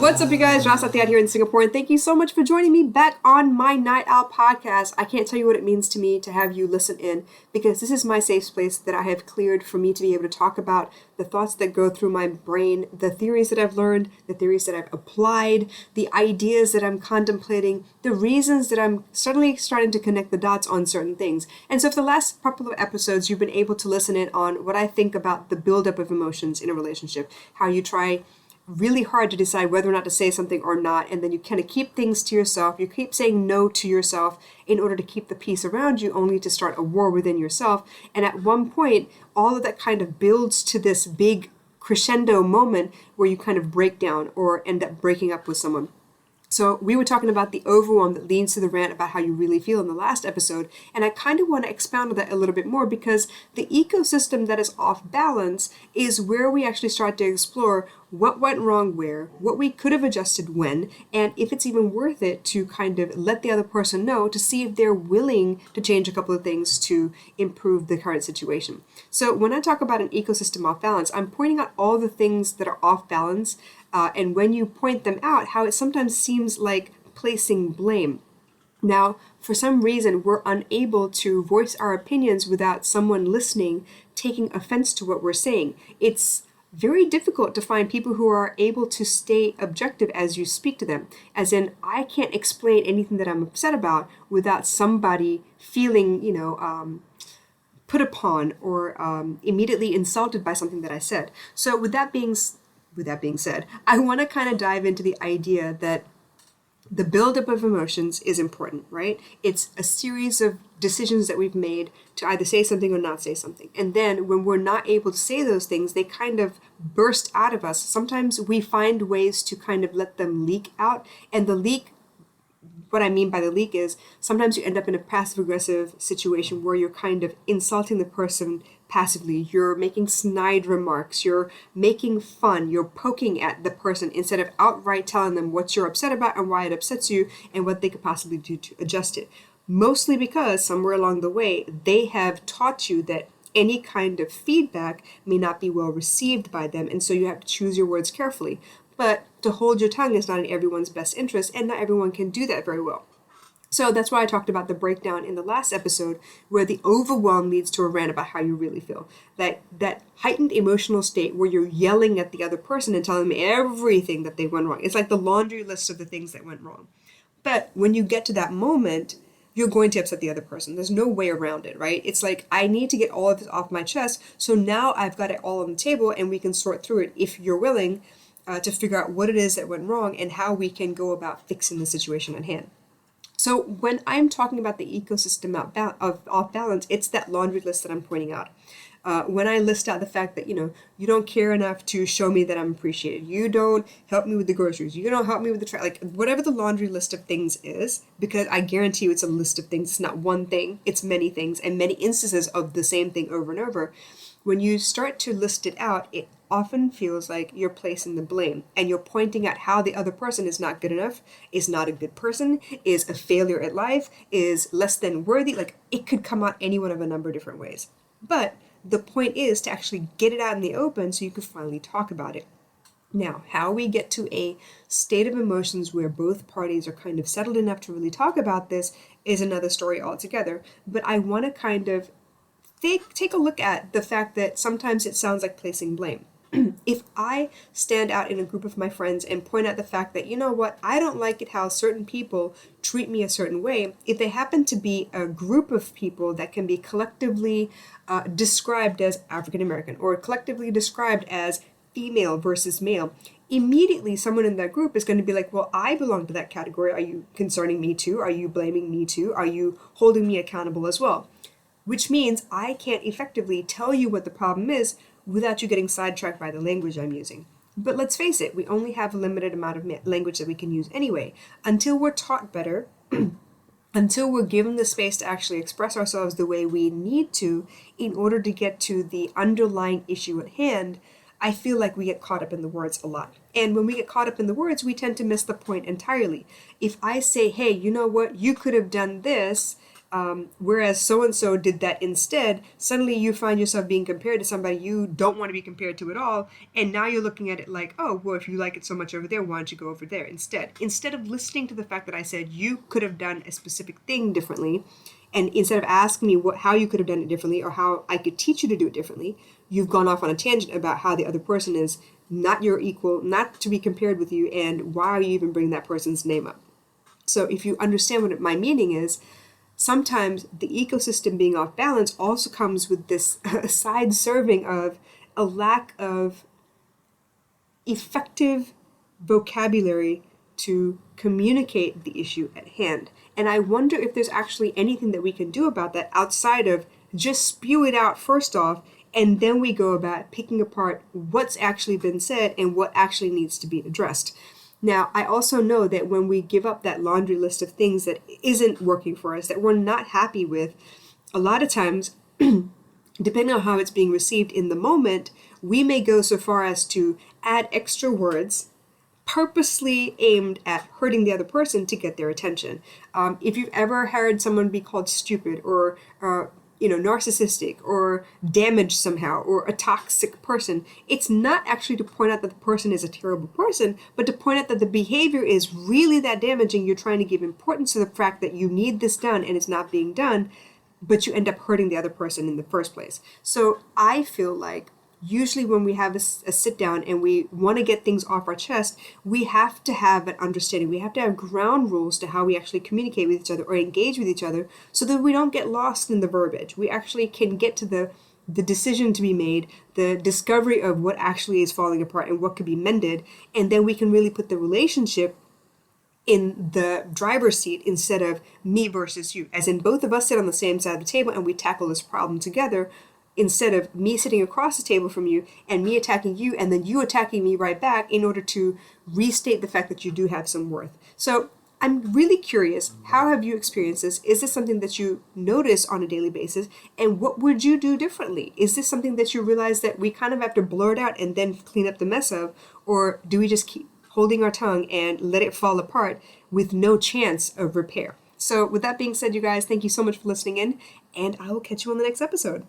What's up, you guys? Ras Atiat here in Singapore, and thank you so much for joining me back on my Night Owl podcast. I can't tell you what it means to me to have you listen in, because this is my safe space that I have cleared for me to be able to talk about the thoughts that go through my brain, the theories that I've learned, the theories that I've applied, the ideas that I'm contemplating, the reasons that I'm suddenly starting to connect the dots on certain things. And so for the last couple of episodes, you've been able to listen in on what I think about the buildup of emotions in a relationship, how you try really hard to decide whether or not to say something or not, and then you kind of keep things to yourself. You keep saying no to yourself in order to keep the peace around you, only to start a war within yourself. And at one point, all of that kind of builds to this big crescendo moment where you kind of break down or end up breaking up with someone. So we were talking about the overwhelm that leads to the rant about how you really feel in the last episode, and I kind of want to expound on that a little bit more, because the ecosystem that is off balance is where we actually start to explore what went wrong where, what we could have adjusted when, and if it's even worth it to kind of let the other person know to see if they're willing to change a couple of things to improve the current situation. So when I talk about an ecosystem off balance, I'm pointing out all the things that are off balance. And when you point them out, how it sometimes seems like placing blame. Now, for some reason, we're unable to voice our opinions without someone listening taking offense to what we're saying. It's very difficult to find people who are able to stay objective as you speak to them. As in, I can't explain anything that I'm upset about without somebody feeling, put upon or immediately insulted by something that I said. So with that being said, I want to kind of dive into the idea that the buildup of emotions is important, right? It's a series of decisions that we've made to either say something or not say something. And then when we're not able to say those things, they kind of burst out of us. Sometimes we find ways to kind of let them leak out. And what I mean by the leak is sometimes you end up in a passive-aggressive situation where you're kind of insulting the person passively. You're making snide remarks. You're making fun. You're poking at the person instead of outright telling them what you're upset about and why it upsets you and what they could possibly do to adjust it. Mostly because somewhere along the way, they have taught you that any kind of feedback may not be well received by them, and so you have to choose your words carefully. But to hold your tongue is not in everyone's best interest, and not everyone can do that very well. So that's why I talked about the breakdown in the last episode, where the overwhelm leads to a rant about how you really feel. That heightened emotional state where you're yelling at the other person and telling them everything that they went wrong. It's like the laundry list of the things that went wrong. But when you get to that moment, you're going to upset the other person. There's no way around it, right? It's like, I need to get all of this off my chest, so now I've got it all on the table and we can sort through it if you're willing to figure out what it is that went wrong and how we can go about fixing the situation at hand. So when I'm talking about the ecosystem off balance, it's that laundry list that I'm pointing out. When I list out the fact that, you don't care enough to show me that I'm appreciated. You don't help me with the groceries. You don't help me with the like whatever the laundry list of things is, because I guarantee you it's a list of things. It's not one thing. It's many things and many instances of the same thing over and over. When you start to list it out, it often feels like you're placing the blame and you're pointing out how the other person is not good enough, is not a good person, is a failure at life, is less than worthy. Like, it could come out any one of a number of different ways. But the point is to actually get it out in the open so you can finally talk about it. Now, how we get to a state of emotions where both parties are kind of settled enough to really talk about this is another story altogether. But I want to kind of take a look at the fact that sometimes it sounds like placing blame. If I stand out in a group of my friends and point out the fact that, I don't like it how certain people treat me a certain way, if they happen to be a group of people that can be collectively described as African American or collectively described as female versus male, immediately someone in that group is going to be like, well, I belong to that category. Are you concerning me too? Are you blaming me too? Are you holding me accountable as well? Which means I can't effectively tell you what the problem is without you getting sidetracked by the language I'm using. But let's face it, we only have a limited amount of language that we can use anyway. Until we're taught better, until we're given the space to actually express ourselves the way we need to in order to get to the underlying issue at hand, I feel like we get caught up in the words a lot. And when we get caught up in the words, we tend to miss the point entirely. If I say, hey, you know what, you could have done this, whereas so-and-so did that instead, suddenly you find yourself being compared to somebody you don't want to be compared to at all. And now you're looking at it like, oh, well, if you like it so much over there, why don't you go over there instead? Instead of listening to the fact that I said you could have done a specific thing differently, and instead of asking me how you could have done it differently or how I could teach you to do it differently, you've gone off on a tangent about how the other person is not your equal, not to be compared with you, and why are you even bringing that person's name up? So if you understand what my meaning is, sometimes the ecosystem being off balance also comes with this side serving of a lack of effective vocabulary to communicate the issue at hand. And I wonder if there's actually anything that we can do about that outside of just spew it out first off, and then we go about picking apart what's actually been said and what actually needs to be addressed. Now, I also know that when we give up that laundry list of things that isn't working for us, that we're not happy with, a lot of times, depending on how it's being received in the moment, we may go so far as to add extra words purposely aimed at hurting the other person to get their attention. If you've ever heard someone be called stupid or narcissistic or damaged somehow or a toxic person, it's not actually to point out that the person is a terrible person, but to point out that the behavior is really that damaging. You're trying to give importance to the fact that you need this done and it's not being done, but you end up hurting the other person in the first place. So I feel like usually when we have a sit down and we want to get things off our chest, we have to have an understanding. We have to have ground rules to how we actually communicate with each other or engage with each other so that we don't get lost in the verbiage. We actually can get to the decision to be made, the discovery of what actually is falling apart and what could be mended, and then we can really put the relationship in the driver's seat instead of me versus you, as in both of us sit on the same side of the table and we tackle this problem together, instead of me sitting across the table from you and me attacking you and then you attacking me right back in order to restate the fact that you do have some worth. So I'm really curious, how have you experienced this? Is this something that you notice on a daily basis? And what would you do differently? Is this something that you realize that we kind of have to blur it out and then clean up the mess of? Or do we just keep holding our tongue and let it fall apart with no chance of repair? So with that being said, you guys, thank you so much for listening in, and I will catch you on the next episode.